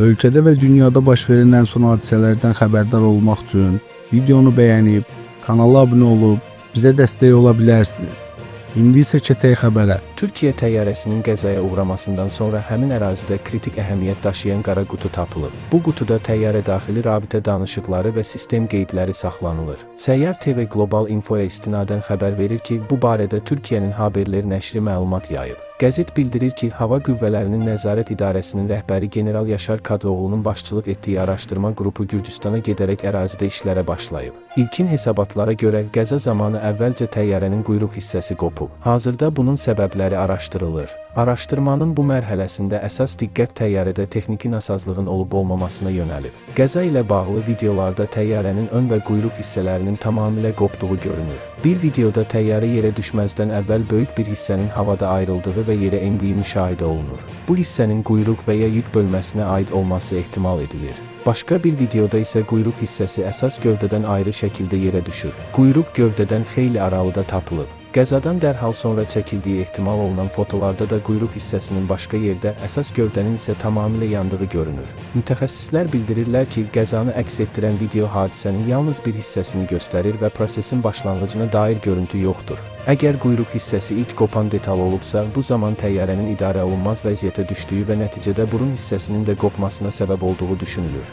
Ölkədə və dünyada baş verən ən son hadisələrdən xəbərdar olmaq üçün videonu bəyənib, kanala abunə olub, bizə dəstək ola bilərsiniz. İndi isə keçək xəbərə. Türkiyə təyyarəsinin qəzaya uğramasından sonra həmin ərazidə kritik əhəmiyyət daşıyan qara qutu tapılıb. Bu qutuda təyyarə daxili rabitə danışıqları və sistem qeydləri saxlanılır. Səyyar TV Global Infoya istinadən xəbər verir ki, bu barədə Türkiyənin Haberler nəşri məlumat yayıb. Qəzet bildirir ki, Hava Qüvvələrinin Nəzarət İdarəsinin rəhbəri General Yaşar Kadıoğlu'nun başçılıq etdiyi araşdırma qrupu Gürcüstana gedərək ərazidə işlərə başlayıb. İlkin hesabatlara görə qəza zamanı əvvəlcə təyyarənin quyruq hissəsi qopub. Hazırda bunun səbəbləri araşdırılır. Araşdırmanın bu mərhələsində əsas diqqət təyyarədə texniki nasazlığın olub-olmamasına yönəlib. Qəza ilə bağlı videolarda təyyarənin ön və quyruq hissələrinin tamamilə qopduğu görünür. Bir videoda təyyarə yerə düşməzdən əvvəl böyük bir hissənin havada ayrıldığı və yerə endiyi müşahidə olunur. Bu hissənin quyruq və ya yük bölməsinə aid olması ehtimal edilir. Başqa bir videoda isə quyruq hissəsi əsas gövdədən ayrı şəkildə yerə düşür. Quyruq gövdədən xeyli aralıda tapılıb. Qəzadan dərhal sonra çəkildiyi ehtimal olunan fotolarda da quyruq hissəsinin başqa yerdə, əsas gövdənin isə tamamilə yandığı görünür. Mütəxəssislər bildirirlər ki, qəzanı əks etdirən video hadisənin yalnız bir hissəsini göstərir və prosesin başlanğıcına dair görüntü yoxdur. Əgər quyruq hissəsi ilk qopan detal olubsa, bu zaman təyyarənin idarə olunmaz vəziyyətə düşdüyü və nəticədə burun hissəsinin də qopmasına səbəb olduğu düşünülür.